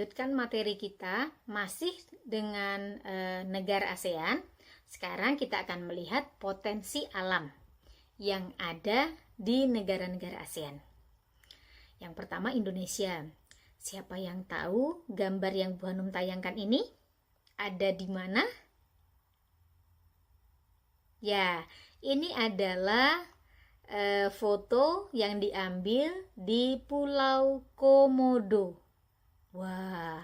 melanjutkan materi kita masih dengan negara ASEAN. Sekarang kita akan melihat potensi alam yang ada di negara-negara ASEAN. Yang pertama Indonesia. Siapa yang tahu gambar yang Bu Hanum tayangkan ini ada di mana? Ya, ini adalah foto yang diambil di Pulau Komodo. Wah,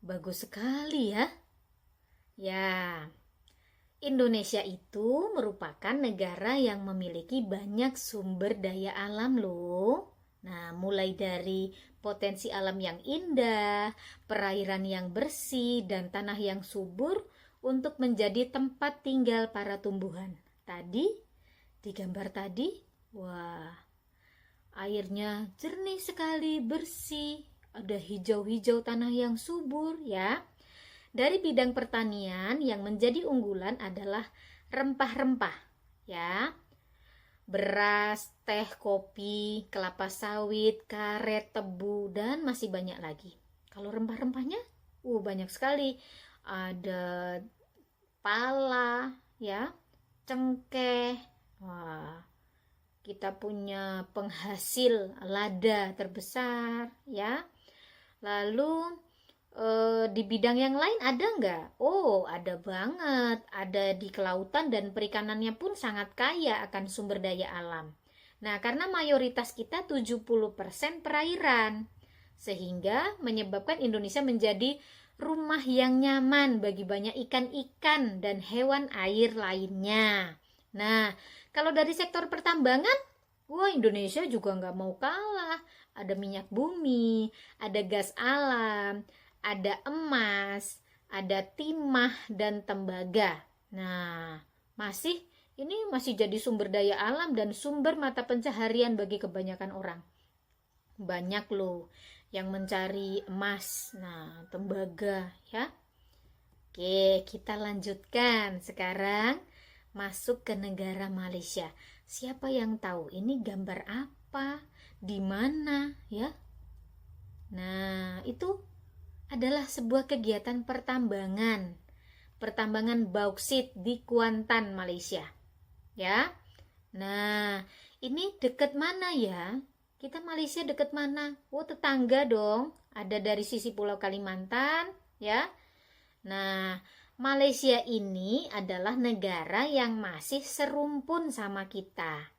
bagus sekali ya. Ya, Indonesia itu merupakan negara yang memiliki banyak sumber daya alam loh. Nah, mulai dari potensi alam yang indah, perairan yang bersih, dan tanah yang subur untuk menjadi tempat tinggal para tumbuhan. Tadi di gambar tadi, wah, airnya jernih sekali, bersih, ada hijau-hijau tanah yang subur ya. Dari bidang pertanian yang menjadi unggulan adalah rempah-rempah ya. Beras, teh, kopi, kelapa sawit, karet, tebu, dan masih banyak lagi. Kalau rempah-rempahnya, banyak sekali. Ada pala ya, cengkeh. Wah, kita punya penghasil lada terbesar ya. Lalu di bidang yang lain ada nggak? Oh, ada banget. Ada di kelautan dan perikanannya pun sangat kaya akan sumber daya alam. Nah, karena mayoritas kita 70% perairan, sehingga menyebabkan Indonesia menjadi rumah yang nyaman bagi banyak ikan-ikan dan hewan air lainnya. Nah, kalau dari sektor pertambangan, Indonesia juga nggak mau kalah. Ada minyak bumi, ada gas alam, ada emas, ada timah dan tembaga. Nah, ini masih jadi sumber daya alam dan sumber mata pencaharian bagi kebanyakan orang. Banyak loh yang mencari emas, nah tembaga ya. Oke, kita lanjutkan sekarang. Masuk ke negara Malaysia. Siapa yang tahu ini gambar apa? Di mana ya? Nah, itu adalah sebuah kegiatan pertambangan. Pertambangan bauksit di Kuantan, Malaysia. Ya. Nah, ini dekat mana ya? Kita Malaysia dekat mana? Tetangga dong. Ada dari sisi Pulau Kalimantan, ya. Nah, Malaysia ini adalah negara yang masih serumpun sama kita.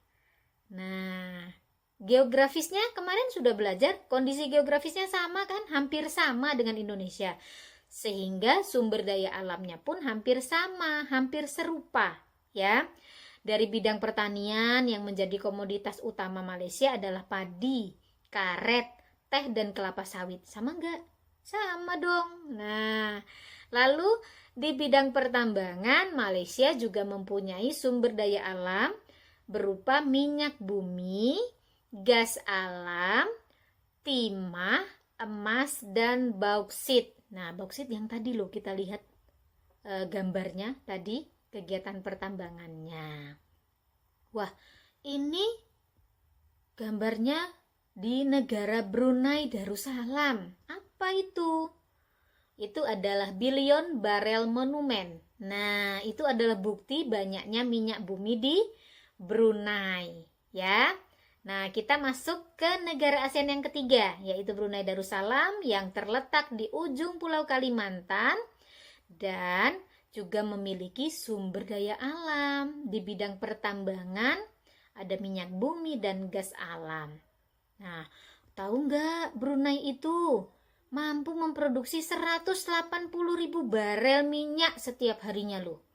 Nah, geografisnya kemarin sudah belajar, kondisi geografisnya sama kan? Hampir sama dengan Indonesia. Sehingga sumber daya alamnya pun hampir sama, hampir serupa, ya. Dari bidang pertanian yang menjadi komoditas utama Malaysia adalah padi, karet, teh, dan kelapa sawit. Sama enggak? Sama dong. Nah, lalu di bidang pertambangan, Malaysia juga mempunyai sumber daya alam berupa minyak bumi, gas alam, timah, emas, dan bauksit. Nah, bauksit yang tadi loh kita lihat gambarnya tadi, kegiatan pertambangannya. Wah, ini gambarnya di negara Brunei Darussalam. Apa itu? Itu adalah Billion Barrel Monument. Nah, itu adalah bukti banyaknya minyak bumi di Brunei, ya. Nah, kita masuk ke negara ASEAN yang ketiga, yaitu Brunei Darussalam yang terletak di ujung Pulau Kalimantan dan juga memiliki sumber daya alam di bidang pertambangan, ada minyak bumi dan gas alam. Nah, tahu nggak Brunei itu mampu memproduksi 180.000 barel minyak setiap harinya loh.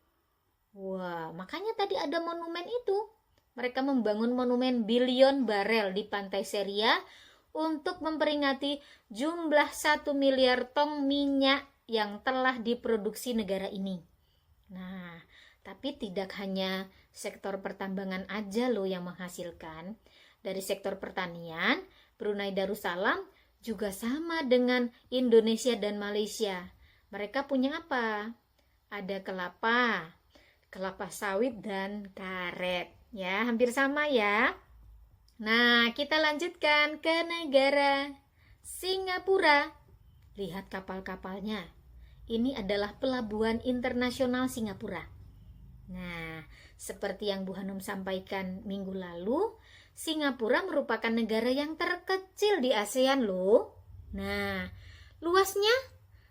Wah, makanya tadi ada monumen itu. Mereka membangun monumen Billion Barrel di pantai Seria untuk memperingati jumlah 1 miliar tong minyak yang telah diproduksi negara ini. Nah, tapi tidak hanya sektor pertambangan aja loh yang menghasilkan. Dari sektor pertanian, Brunei Darussalam juga sama dengan Indonesia dan Malaysia. Mereka punya apa? Ada kelapa sawit dan karet. Ya, hampir sama ya. Nah, kita lanjutkan ke negara Singapura. Lihat kapal-kapalnya. Ini adalah pelabuhan internasional Singapura. Nah, seperti yang Bu Hanum sampaikan minggu lalu, Singapura merupakan negara yang terkecil di ASEAN loh. Nah, luasnya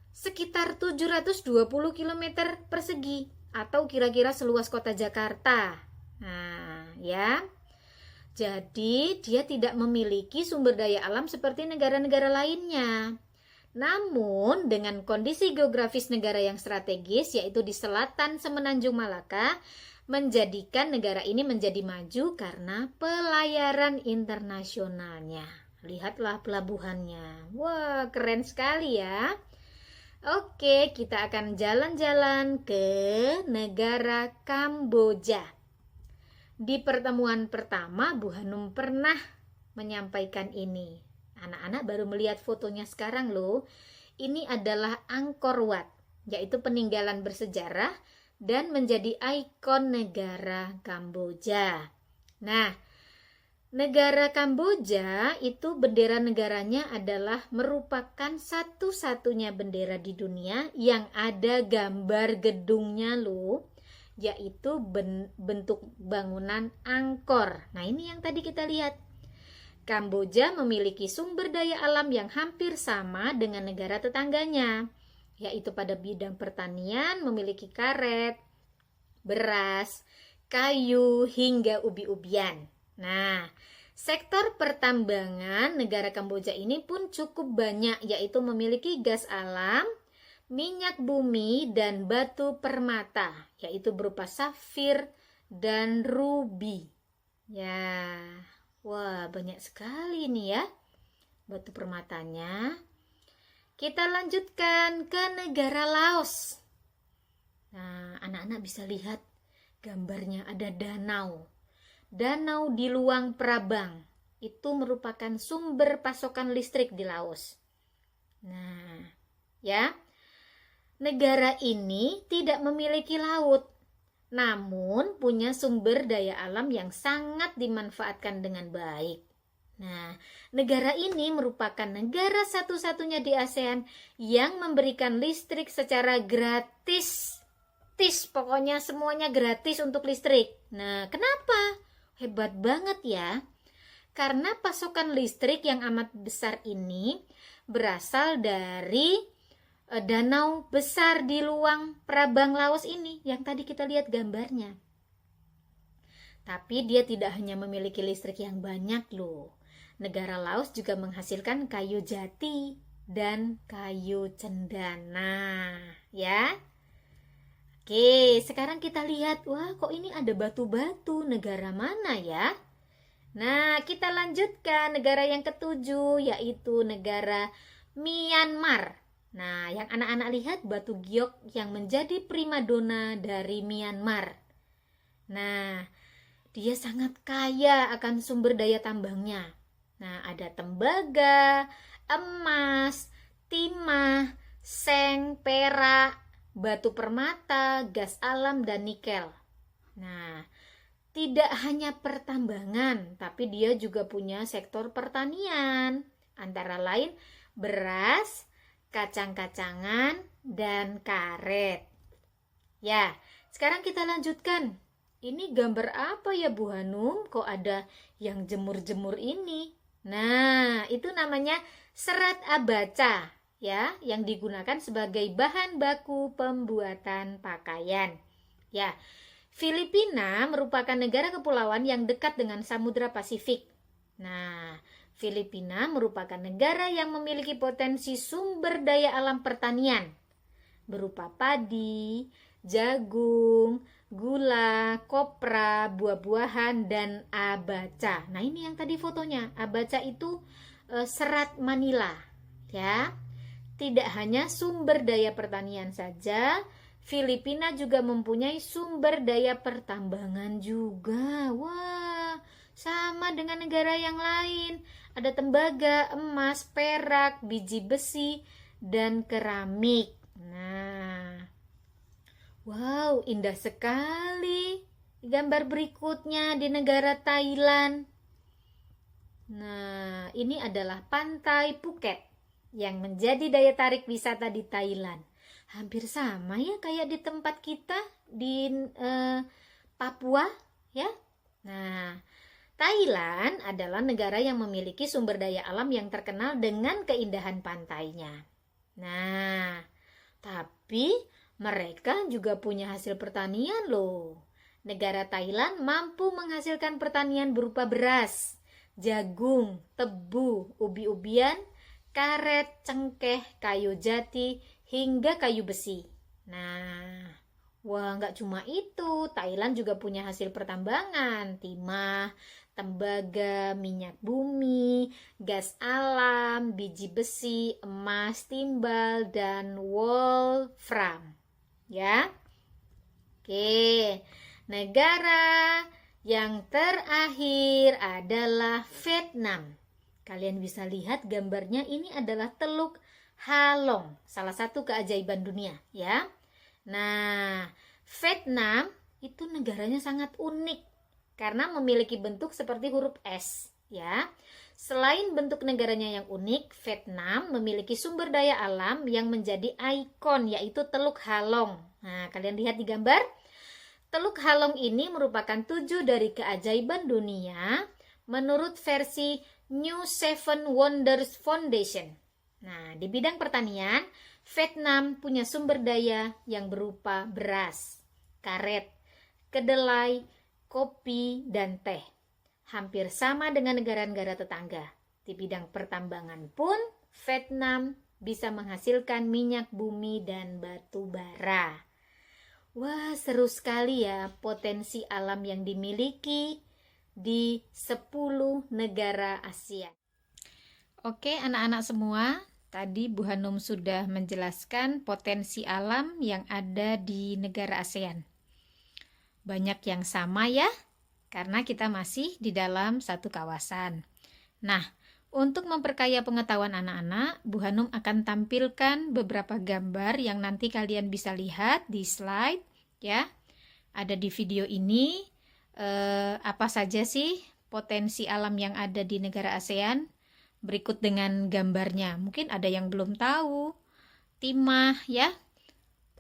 sekitar 720 km persegi atau kira-kira seluas kota Jakarta. Nah, ya. Jadi, dia tidak memiliki sumber daya alam seperti negara-negara lainnya. Namun, dengan kondisi geografis negara yang strategis, yaitu di selatan Semenanjung Malaka, menjadikan negara ini menjadi maju karena pelayaran internasionalnya. Lihatlah pelabuhannya. Wah, keren sekali ya. Oke, kita akan jalan-jalan ke negara Kamboja. Di pertemuan pertama, Bu Hanum pernah menyampaikan ini. Anak-anak baru melihat fotonya sekarang loh. Ini adalah Angkor Wat, yaitu peninggalan bersejarah dan menjadi ikon negara Kamboja. Nah, negara Kamboja itu bendera negaranya adalah merupakan satu-satunya bendera di dunia yang ada gambar gedungnya loh, yaitu bentuk bangunan Angkor. Nah, ini yang tadi kita lihat. Kamboja memiliki sumber daya alam yang hampir sama dengan negara tetangganya, yaitu pada bidang pertanian memiliki karet, beras, kayu, hingga ubi-ubian. Nah, sektor pertambangan negara Kamboja ini pun cukup banyak, yaitu memiliki gas alam, minyak bumi, dan batu permata, yaitu berupa safir dan rubi. Ya, wah, banyak sekali nih ya batu permatanya. Kita lanjutkan ke negara Laos. Nah, anak-anak bisa lihat gambarnya ada danau. Danau di Luang Prabang. Itu merupakan sumber pasokan listrik di Laos. Nah, ya. Negara ini tidak memiliki laut, namun punya sumber daya alam yang sangat dimanfaatkan dengan baik. Nah, negara ini merupakan negara satu-satunya di ASEAN yang memberikan listrik secara gratis. Pokoknya semuanya gratis untuk listrik. Nah, kenapa? Hebat banget ya. Karena pasokan listrik yang amat besar ini berasal dari danau besar di Luang Prabang Laos ini yang tadi kita lihat gambarnya. Tapi dia tidak hanya memiliki listrik yang banyak loh. Negara Laos juga menghasilkan kayu jati dan kayu cendana, ya. Oke, sekarang kita lihat, wah kok ini ada batu-batu, negara mana ya? Nah, kita lanjutkan negara yang ketujuh, yaitu negara Myanmar. Nah, yang anak-anak lihat batu giok yang menjadi primadona dari Myanmar. Nah, dia sangat kaya akan sumber daya tambangnya. Nah, ada tembaga, emas, timah, seng, perak, batu permata, gas alam, dan nikel. Nah, tidak hanya pertambangan, tapi dia juga punya sektor pertanian. Antara lain beras, kacang-kacangan, dan karet. Ya, sekarang kita lanjutkan. Ini gambar apa ya Bu Hanum? Kok ada yang jemur-jemur ini? Nah, itu namanya serat abaca, ya, yang digunakan sebagai bahan baku pembuatan pakaian. Ya, Filipina merupakan negara kepulauan yang dekat dengan Samudra Pasifik. Nah, Filipina merupakan negara yang memiliki potensi sumber daya alam pertanian berupa padi, jagung, gula, kopra, buah-buahan, dan abaca. Nah, ini yang tadi fotonya. Abaca itu serat Manila, ya. Tidak hanya sumber daya pertanian saja, Filipina juga mempunyai sumber daya pertambangan juga. Wah, sama dengan negara yang lain. Ada tembaga, emas, perak, biji besi, dan keramik. Nah, wow, indah sekali. Gambar berikutnya di negara Thailand. Nah, ini adalah pantai Phuket. yang menjadi daya tarik wisata di Thailand. Hampir sama ya kayak di tempat kita di Papua ya. Nah, Thailand adalah negara yang memiliki sumber daya alam yang terkenal dengan keindahan pantainya. Nah, tapi mereka juga punya hasil pertanian loh. Negara Thailand mampu menghasilkan pertanian berupa beras, jagung, tebu, ubi-ubian, karet, cengkeh, kayu jati, hingga kayu besi. Nah, wah, nggak cuma itu, Thailand juga punya hasil pertambangan, timah, tembaga, minyak bumi, gas alam, biji besi, emas, timbal, dan wolfram. Ya, oke. Negara yang terakhir adalah Vietnam. Kalian bisa lihat gambarnya, ini adalah Teluk Halong, salah satu keajaiban dunia ya. Nah, Vietnam itu negaranya sangat unik karena memiliki bentuk seperti huruf S ya. Selain bentuk negaranya yang unik, Vietnam memiliki sumber daya alam yang menjadi ikon, yaitu Teluk Halong. Nah, kalian lihat di gambar. Teluk Halong ini merupakan 7 dari keajaiban dunia menurut versi New Seven Wonders Foundation. Nah, di bidang pertanian, Vietnam punya sumber daya yang berupa beras, karet, kedelai, kopi, dan teh. Hampir sama dengan negara-negara tetangga. Di bidang pertambangan pun, Vietnam bisa menghasilkan minyak bumi dan batu bara. Wah, seru sekali ya potensi alam yang dimiliki di 10 negara Asia. Oke, anak-anak semua, tadi Bu Hanum sudah menjelaskan potensi alam yang ada di negara ASEAN. Banyak yang sama ya, karena kita masih di dalam satu kawasan. Nah, untuk memperkaya pengetahuan anak-anak, Bu Hanum akan tampilkan beberapa gambar yang nanti kalian bisa lihat di slide ya. Ada di video ini apa saja sih potensi alam yang ada di negara ASEAN? Berikut dengan gambarnya. Mungkin ada yang belum tahu. Timah ya,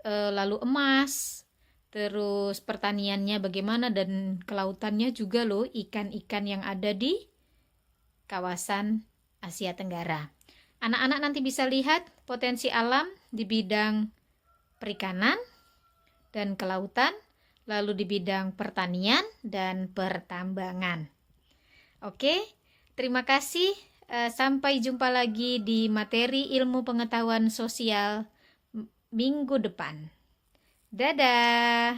lalu emas, terus pertaniannya bagaimana, dan kelautannya juga loh, ikan-ikan yang ada di kawasan Asia Tenggara. Anak-anak nanti bisa lihat potensi alam di bidang perikanan dan kelautan, lalu di bidang pertanian dan pertambangan. Oke, terima kasih. Sampai jumpa lagi di materi ilmu pengetahuan sosial minggu depan. Dadah!